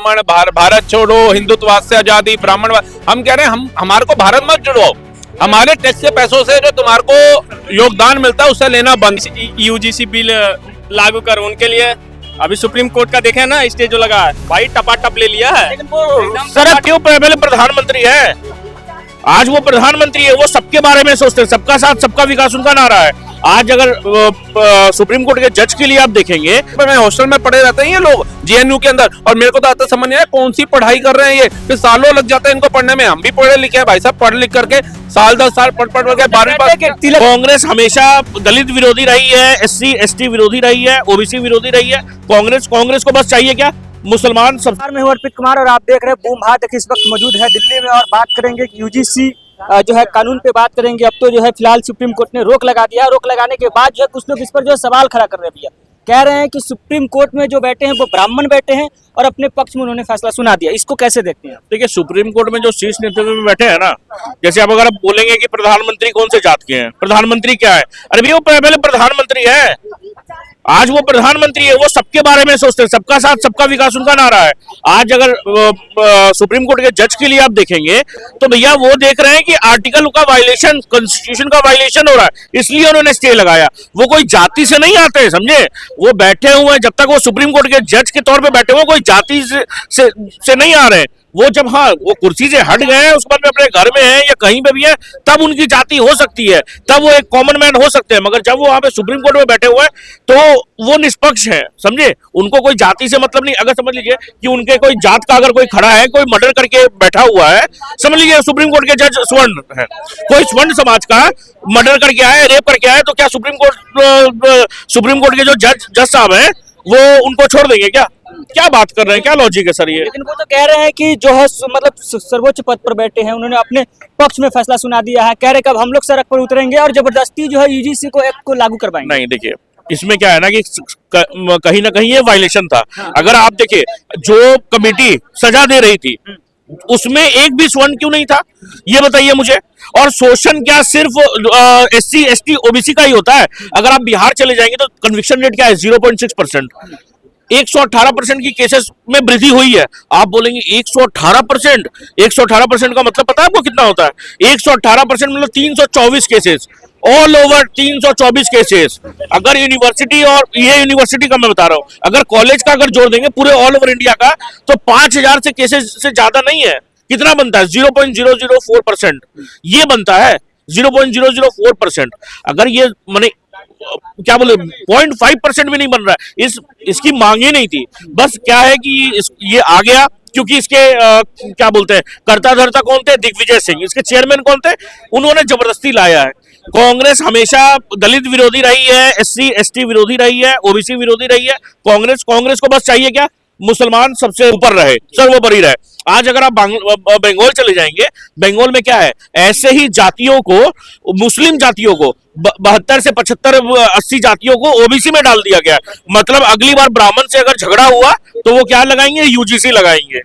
ब्राह्मण, भारत छोड़ो, हिंदुत्ववाद से आजादी, ब्राह्मणवाद। हम कह रहे हैं हमारे को भारत मत जुड़वाओ, हमारे टैक्स के पैसों से जो तुम्हारे को योगदान मिलता है उससे लेना बंद। यूजीसी बिल लागू करो उनके लिए। अभी सुप्रीम कोर्ट का देखे ना स्टे जो लगा है भाई, टपाटप ले लिया है। सर क्यों पहले प्रधानमंत्री है, आज वो प्रधानमंत्री है, वो सबके बारे में सोचते हैं, सबका साथ सबका विकास उनका नारा है। आज अगर सुप्रीम कोर्ट के जज के लिए आप देखेंगे, मैं हॉस्टल में पढ़े रहते हैं ये लोग जेएनयू के अंदर, और मेरे को तो आता समझ नहीं आया कौन सी पढ़ाई कर रहे हैं ये, फिर सालों लग जाते हैं इनको पढ़ने में। हम भी पढ़े लिखे हैं भाई साहब, पढ़ लिख करके साल 10 साल पढ़ के 12वीं पास। कांग्रेस हमेशा दलित विरोधी रही है, SC ST विरोधी रही है, OBC विरोधी रही है। कांग्रेस को बस चाहिए क्या, मुसलमान सब। मैं हूं अर्पित कुमार और आप देख रहे हैं बूम भारत इस वक्त मौजूद है दिल्ली में, और बात करेंगे यूजीसी जो है कानून पे बात करेंगे। अब तो जो है फिलहाल सुप्रीम कोर्ट ने रोक लगा दिया। रोक लगाने के बाद जो है कुछ लोग इस पर जो है सवाल खड़ा कर रहे हैं। भैया कह रहे हैं कि सुप्रीम कोर्ट में जो बैठे हैं वो ब्राह्मण बैठे हैं और अपने पक्ष में उन्होंने फैसला सुना दिया। इसको कैसे देखते हैं? देखिए, सुप्रीम कोर्ट में जो शीर्ष नेतृत्व में बैठे हैं ना, जैसे अब अगर आप बोलेंगे कि प्रधानमंत्री कौन से जात के हैं, प्रधानमंत्री क्या है, अरे भैया वो पहले प्रधानमंत्री है, आज वो प्रधानमंत्री है, वो सबके बारे में सोचते हैं, सबका साथ सबका विकास उनका नारा है। आज अगर सुप्रीम कोर्ट के जज के लिए आप देखेंगे तो भैया वो देख रहे हैं कि आर्टिकल का वायलेशन, कॉन्स्टिट्यूशन का वायलेशन हो रहा है, इसलिए उन्होंने स्टे लगाया। वो कोई जाति से नहीं आते, समझे, वो बैठे हुए हैं, जब तक वो सुप्रीम कोर्ट के जज के तौर पे बैठे हुए, कोई जाति से नहीं आ रहे हैं। वो जब वो कुर्सी से हट गए हैं, उसके बाद में अपने घर में है या कहीं पे भी है, तब उनकी जाति हो सकती है, तब वो एक कॉमन मैन हो सकते हैं। मगर जब वो वहां पे सुप्रीम कोर्ट में बैठे हुए हैं तो वो निष्पक्ष है, समझे, उनको कोई जाति से मतलब नहीं। अगर समझ लीजिए कि उनके कोई जात का अगर कोई खड़ा है, कोई मर्डर करके बैठा हुआ है, समझ लीजिए सुप्रीम कोर्ट के जज स्वर्ण है, कोई स्वर्ण समाज का मर्डर करके आया है, रेप करके आया है, तो क्या सुप्रीम कोर्ट के जो जज साहब है वो उनको छोड़ देंगे क्या बात कर रहे हैं, क्या लॉजिक है सर ये? लेकिन वो तो कह रहे हैं कि जो है मतलब सर्वोच्च पद पर बैठे हैं, उन्होंने अपने पक्ष में फैसला सुना दिया है। कह रहे कि अब हम लोग सड़क पर उतरेंगे और जबरदस्ती जो है यूजीसी को एक्ट को लागू करवाएंगे। नहीं, देखिए इसमें क्या है ना कि कहीं ना कहीं ये वायलेशन था। अगर आप देखिए, जो कमेटी सजा दे रही थी उसमें एक भी स्वर्ण क्यों नहीं था, ये बताइए मुझे। और शोषण क्या सिर्फ SC ST OBC का ही होता है? अगर आप बिहार चले जाएंगे तो कन्विक्शन रेट क्या है, 0.6%। 118% की केसेस में वृद्धि हुई है। आप बोलेंगे 118%, 118% का मतलब पता है आपको कितना होता है? 118% मतलब 324 केसेस, ऑल ओवर 324 केसेस। अगर यूनिवर्सिटी, और ये यूनिवर्सिटी का मैं बता रहा हूं, अगर कॉलेज का अगर जोड़ देंगे पूरे ऑल ओवर इंडिया का, तो 5000 से केसेस से ज्यादा नहीं है। कितना बनता है? 0.004% ये बनता है, 0.004%। अगर ये माने क्या बोले 0.5% भी नहीं बन रहा है, इसकी मांग ही नहीं थी। बस क्या है कि ये आ गया क्योंकि इसके क्या बोलते हैं, कर्ता धर्ता कौन थे? दिग्विजय सिंह। इसके चेयरमैन कौन थे? उन्होंने जबरदस्ती लाया है। कांग्रेस हमेशा दलित विरोधी रही है, SC ST विरोधी रही है, OBC विरोधी रही है। कांग्रेस को बस चाहिए क्या, मुसलमान सबसे ऊपर रहे, सर्वोपरि रहे। आज अगर आप बंगाल चले जाएंगे, बंगाल में क्या है, ऐसे ही जातियों को, मुस्लिम जातियों को 72 से 75 80 जातियों को OBC में डाल दिया गया। मतलब अगली बार ब्राह्मण से अगर झगड़ा हुआ तो वो क्या लगाएंगे? UGC लगाएंगे,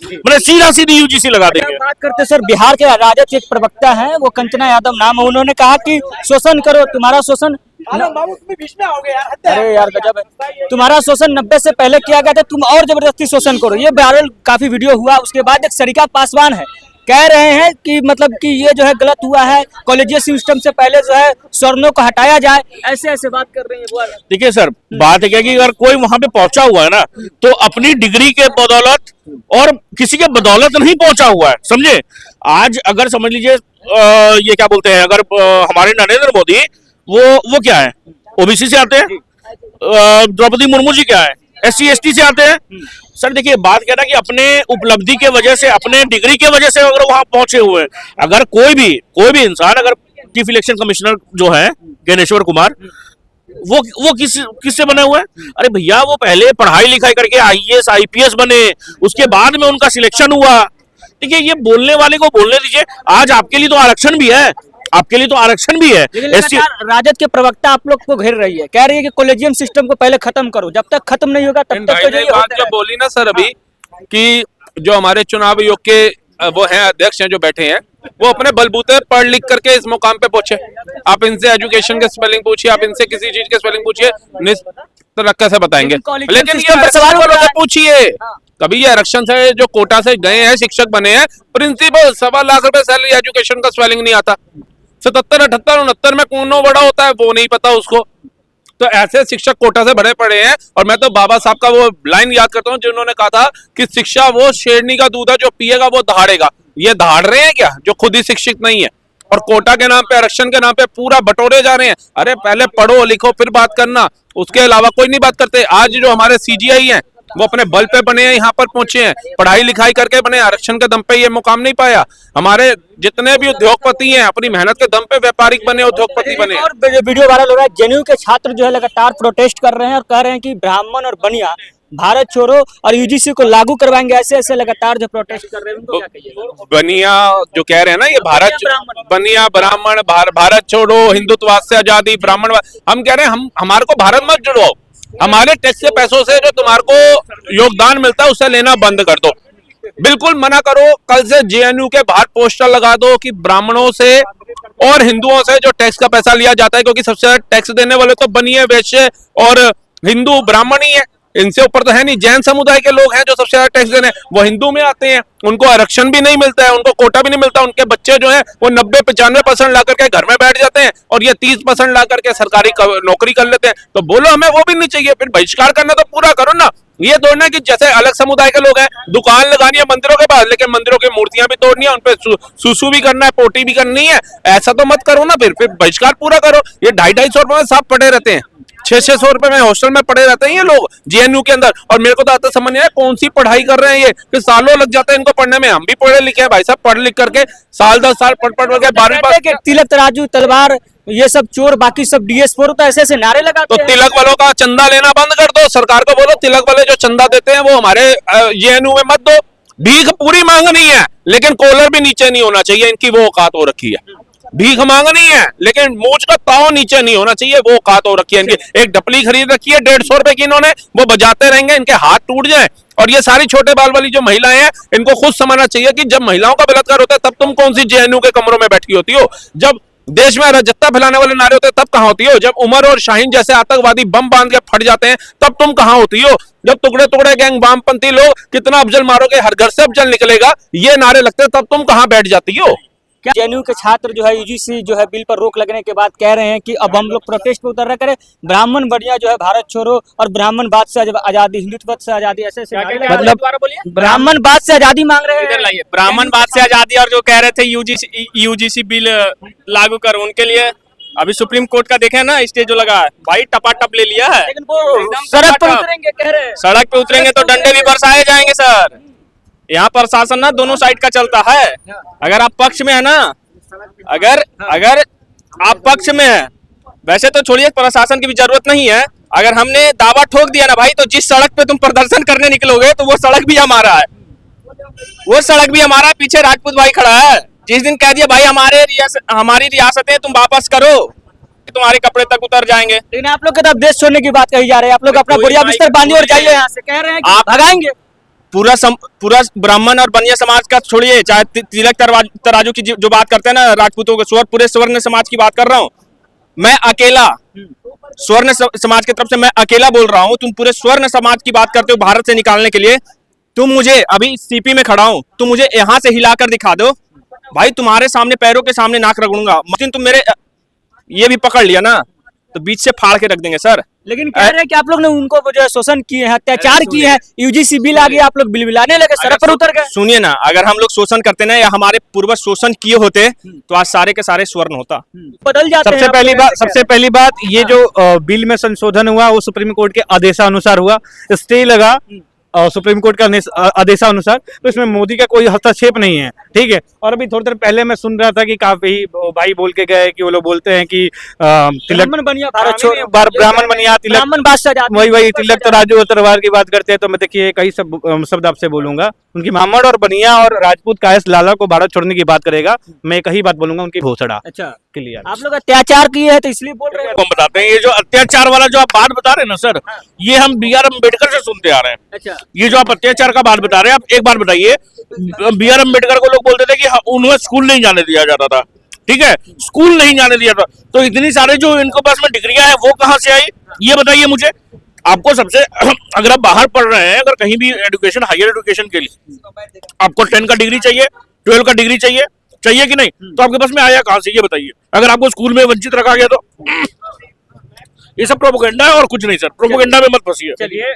मतलब सीधा सीधी UGC लगा देंगे। बात करते सर, बिहार के राजद के एक प्रवक्ता हैं, वो कंचना यादव नाम है, उन्होंने कहा कि शोषण करो, तुम्हारा शोषण अरे यार गजब है, तुम्हारा शोषण 90 से पहले किया गया था, तुम और जबरदस्ती शोषण करो। ये वायरल काफी वीडियो हुआ। उसके बाद एक सरिता पासवान है, कह रहे हैं कि मतलब कि ये जो है गलत हुआ है, कॉलेजियस सिस्टम से पहले जो है स्वर्णों को हटाया जाए, ऐसे बात कर रहे हैं। देखिए सर, बात है क्या कि अगर कोई वहां पे पहुंचा हुआ है ना, तो अपनी डिग्री के बदौलत और किसी के बदौलत नहीं पहुंचा हुआ है, समझे। आज अगर समझ लीजिए ये क्या बोलते हैं, अगर हमारे नरेंद्र मोदी वो क्या है, OBC से आते हैं। द्रौपदी मुर्मू जी क्या है, SC ST से आते हैं। सर देखिए, बात क्या ना कि अपने उपलब्धि के वजह से, अपने डिग्री के वजह से अगर वहां पहुंचे हुए हैं, अगर कोई भी इंसान, अगर चीफ इलेक्शन कमिश्नर जो है ज्ञानेश्वर कुमार, वो किससे बने हुए हैं? अरे भैया वो पहले पढ़ाई लिखाई करके IAS IPS बने, उसके बाद में उनका सिलेक्शन हुआ। देखिए, ये बोलने वाले को बोलने दीजिए। आज आपके लिए तो आरक्षण भी है, राजद के प्रवक्ता आप लोग को घेर रही है, कह रही है कि कॉलेजियम सिस्टम को पहले खत्म करो, जब तक खत्म नहीं होगा तब तक तो बात जो बोली ना सर अभी, कि जो हमारे चुनाव आयोग के वो हैं अध्यक्ष हैं जो बैठे हैं, वो अपने बलबूते पढ़ लिख करके इस मुकाम पे पहुंचे। आप इनसे एजुकेशन के स्पेलिंग पूछिए, आप इनसे किसी चीज के स्पेलिंग पूछिए, तो कैसे बताएंगे? लेकिन ये सवाल पूछिए, कभी ये आरक्षण से जो कोटा से गए हैं शिक्षक बने हैं, प्रिंसिपल 1.25 लाख सैलरी, एजुकेशन का स्पेलिंग नहीं आता, 77, 78, 69 में कौन बड़ा होता है वो नहीं पता उसको। तो ऐसे शिक्षक कोटा से भरे पड़े हैं। और मैं तो बाबा साहब का वो लाइन याद करता हूँ जिन्होंने कहा था कि शिक्षा वो शेरनी का दूध है, जो पिएगा वो दहाड़ेगा। ये दहाड़ रहे हैं क्या, जो खुद ही शिक्षित नहीं है? और कोटा के नाम पे, आरक्षण के नाम पे पूरा बटोरे जा रहे हैं। अरे पहले पढ़ो लिखो फिर बात करना, उसके अलावा कोई नहीं बात करते। आज जो हमारे सीजीआई हैं वो अपने बल पे बने हैं, यहाँ पर पहुंचे हैं, पढ़ाई लिखाई करके बने, आरक्षण के दम पे ये मुकाम नहीं पाया। हमारे जितने भी उद्योगपति हैं अपनी मेहनत के दम पे व्यापारिक बने, उद्योगपति बने। और वीडियो वायरल हो रहा है, जेएनयू के छात्र जो है लगातार प्रोटेस्ट कर रहे हैं और कह रहे हैं कि ब्राह्मण और बनिया भारत छोड़ो और यूजीसी को लागू करवाएंगे, ऐसे ऐसे लगातार जो प्रोटेस्ट कर रहे हैं उनको क्या कहिए? बनिया जो कह रहे हैं ना, ये बनिया ब्राह्मण भारत छोड़ो, हिंदुत्ववाद से आजादी, ब्राह्मण, हम कह रहे हैं हमारे को भारत मत जुड़वाओ, हमारे टैक्स के पैसों से जो तुम्हारे को योगदान मिलता है उसे लेना बंद कर दो, बिल्कुल मना करो। कल से जेएनयू के बाहर पोस्टर लगा दो कि ब्राह्मणों से और हिंदुओं से जो टैक्स का पैसा लिया जाता है, क्योंकि सबसे ज्यादा टैक्स देने वाले तो बनिए, वैश्य और हिंदू ब्राह्मण ही है, इनसे ऊपर तो है नहीं। जैन समुदाय के लोग हैं जो सबसे ज्यादा टैक्स देने, वो हिंदू में आते हैं, उनको आरक्षण भी नहीं मिलता है, उनको कोटा भी नहीं मिलता। उनके बच्चे जो हैं वो 90-95% ला करके घर में बैठ जाते हैं और ये 30% ला करके सरकारी नौकरी कर लेते हैं। तो बोलो हमें वो भी नहीं चाहिए, फिर बहिष्कार करना तो पूरा करो ना। ये तोड़ना कि जैसे अलग समुदाय के लोग हैं, दुकान लगानी है मंदिरों के पास, लेकिन मंदिरों की मूर्तियां भी तोड़नी है, उनपे सुसु भी करना है, पोटी भी करनी है, ऐसा तो मत करो ना। फिर बहिष्कार पूरा करो। ये 250-250 रुपए में सब पड़े रहते हैं, 600-600 रुपए में हॉस्टल में पढ़े रहते हैं ये लोग जेएनयू के अंदर। और मेरे को तो आता समझ नहीं आया कौन सी पढ़ाई कर रहे हैं ये, कि सालों लग जाते हैं इनको पढ़ने में। हम भी पढ़े लिखे हैं भाई साहब, पढ़ लिख करके साल 10 साल पढ़ के 12वीं पास। तिलक तराजू तलवार ये सब चोर, बाकी सब DS4, तो ऐसे ऐसे नारे लगाते तो हैं। तिलक वालों का चंदा लेना बंद कर दो, सरकार को बोलो तिलक वाले जो चंदा देते हैं वो हमारे जेएनयू में मत दो। भीख पूरी मांगनी है लेकिन कॉलर भी नीचे नहीं होना चाहिए, इनकी वो औकात हो रखी है। भीख मांगनी है लेकिन मूंछ का ताव नीचे नहीं होना चाहिए, वो औकात हो रखी है इनकी। एक डपली खरीद रखी है 150 रुपए की इन्होंने, वो बजाते रहेंगे, इनके हाथ टूट जाए। और ये सारी छोटे बाल वाली जो महिलाएं हैं, इनको खुद समझना चाहिए कि जब महिलाओं का बलात्कार होता है तब तुम कौन सी जेएनयू के कमरों में बैठी होती हो? जब देश में अराजकता फैलाने वाले नारे होते हैं तब कहां होती हो? जब उमर और शाहीन जैसे आतंकवादी बम बांध के फट जाते हैं तब तुम कहां होती हो? जब टुकड़े टुकड़े गैंग वामपंथी लोग कितना अफजल मारोगे, हर घर से अफजल निकलेगा, ये नारे लगते हैं, तब तुम कहां बैठ जाती हो? क्या जेएनयू के छात्र जो है यूजीसी जो है बिल पर रोक लगने के बाद कह रहे हैं कि अब हम लोग प्रोटेस्ट पे उतर करें, ब्राह्मण बनिया जो है भारत छोड़ो और ब्राह्मणवाद से आजादी, हिंदुत्व से आजादी, ऐसे मतलब ब्राह्मणवाद से आजादी मांग रहे इधर हैं। लाइए, ब्राह्मणवाद से आजादी और जो कह रहे थे यूजीसी बिल लागू कर, उनके लिए अभी सुप्रीम कोर्ट का देखे ना स्टे जो लगा है भाई, टपाटप ले लिया है। लेकिन वो सड़क पर उतरेंगे कह रहे हैं। सड़क पे उतरेंगे तो डंडे भी बरसाए जाएंगे सर। यहाँ प्रशासन ना दोनों साइड का चलता है। अगर आप पक्ष में है ना, अगर आप पक्ष में है, वैसे तो छोड़िए प्रशासन की भी जरूरत नहीं है। अगर हमने दावा ठोक दिया ना भाई, तो जिस सड़क पे तुम प्रदर्शन करने निकलोगे तो वो सड़क भी हमारा है, वो सड़क भी हमारा। पीछे राजपूत भाई खड़ा है, जिस दिन कह दिया भाई हमारी रियासतें तुम वापस करो, तुम्हारे कपड़े तक उतर जाएंगे। लेकिन आप लोग के तो देश छोड़ने की बात कही जा रही है, आप लोग अपना बोरिया बिस्तर बांधिए और जाइए यहाँ से, कह रहे हैं कि आप भगाएंगे। पूरा ब्राह्मण और बनिया समाज का छोड़िए, चाहे तिलक तराजू की जो बात करते हैं ना, राजपूतों के पूरे स्वर्ण समाज की बात कर रहा हूँ मैं अकेला। स्वर्ण समाज की तरफ से मैं अकेला बोल रहा हूँ। तुम पूरे स्वर्ण समाज की बात करते हो भारत से निकालने के लिए। तुम मुझे अभी सीपी में खड़ा हूँ, तुम मुझे यहाँ से हिलाकर दिखा दो भाई, तुम्हारे सामने पैरों के सामने नाक रगड़ूंगा। तुम मेरे ये भी पकड़ लिया ना तो बीच से फाड़ के रख देंगे सर। लेकिन कह रहे हैं कि आप लोग ने उनको जो है शोषण किए हैं, अत्याचार किए हैं, यूजीसी बिल आ गया, आप लोग बिलबिलाने लगे, सड़क पर उतर गए। सुनिए ना, अगर हम लोग शोषण करते ना या हमारे पूर्वज शोषण किए होते तो आज सारे के सारे स्वर्ण होता। बदल जाते हैं। सबसे पहली बात ये जो बिल में संशोधन हुआ वो सुप्रीम कोर्ट के आदेशानुसार हुआ, स्टे लगा सुप्रीम कोर्ट का आदेशानुसार, तो इसमें मोदी का कोई हस्तक्षेप नहीं है, ठीक है। और अभी थोड़ी देर पहले मैं सुन रहा था कि काफी भाई बोल के गए कि वो लोग बोलते हैं कि ब्राह्मण बनिया भारत छोड़ो, ब्राह्मण बनिया तिलक, ब्राह्मणवाद से आजादी, वही तिलक तराजू और तलवार की बात करते हैं। तो मैं देखिए कई शब्द आपसे बोलूंगा, उनकी ब्राह्मण और बनिया और राजपूत कायस लाला को भारत छोड़ने की बात करेगा, मैं एक ही बात बोलूंगा, उनकी घोषणा। अच्छा, के लिए आप लोग अत्याचार किए हैं तो इसलिए बोल रहे हैं। हम बताते हैं, ये जो अत्याचार वाला जो आप बात बता रहे हैं ना सर, ये हम BR अम्बेडकर से सुनते आ रहे हैं। अच्छा, ये जो आप अत्याचार का बात बता रहे हैं, आप एक बात बताइए, BR अम्बेडकर को लोग बोलते थे कि उन्हें स्कूल नहीं जाने दिया जाता था, ठीक है, स्कूल नहीं जाने दिया था, तो इतनी सारे जो इनके पास में डिग्रियां हैं वो कहां से आई, ये बताइए मुझे। आपको सबसे अगर आप बाहर पढ़ रहे हैं, अगर कहीं भी एजुकेशन, हायर एजुकेशन के लिए आपको 10 का डिग्री चाहिए, 12 का डिग्री चाहिए, चाहिए कि नहीं? तो आपके पास में आया कहां से, ये बताइए। अगर आपको स्कूल में वंचित रखा गया तो ये सब प्रोपेगेंडा है और कुछ नहीं सर, प्रोपेगेंडा में मत फंसिए। चलिए।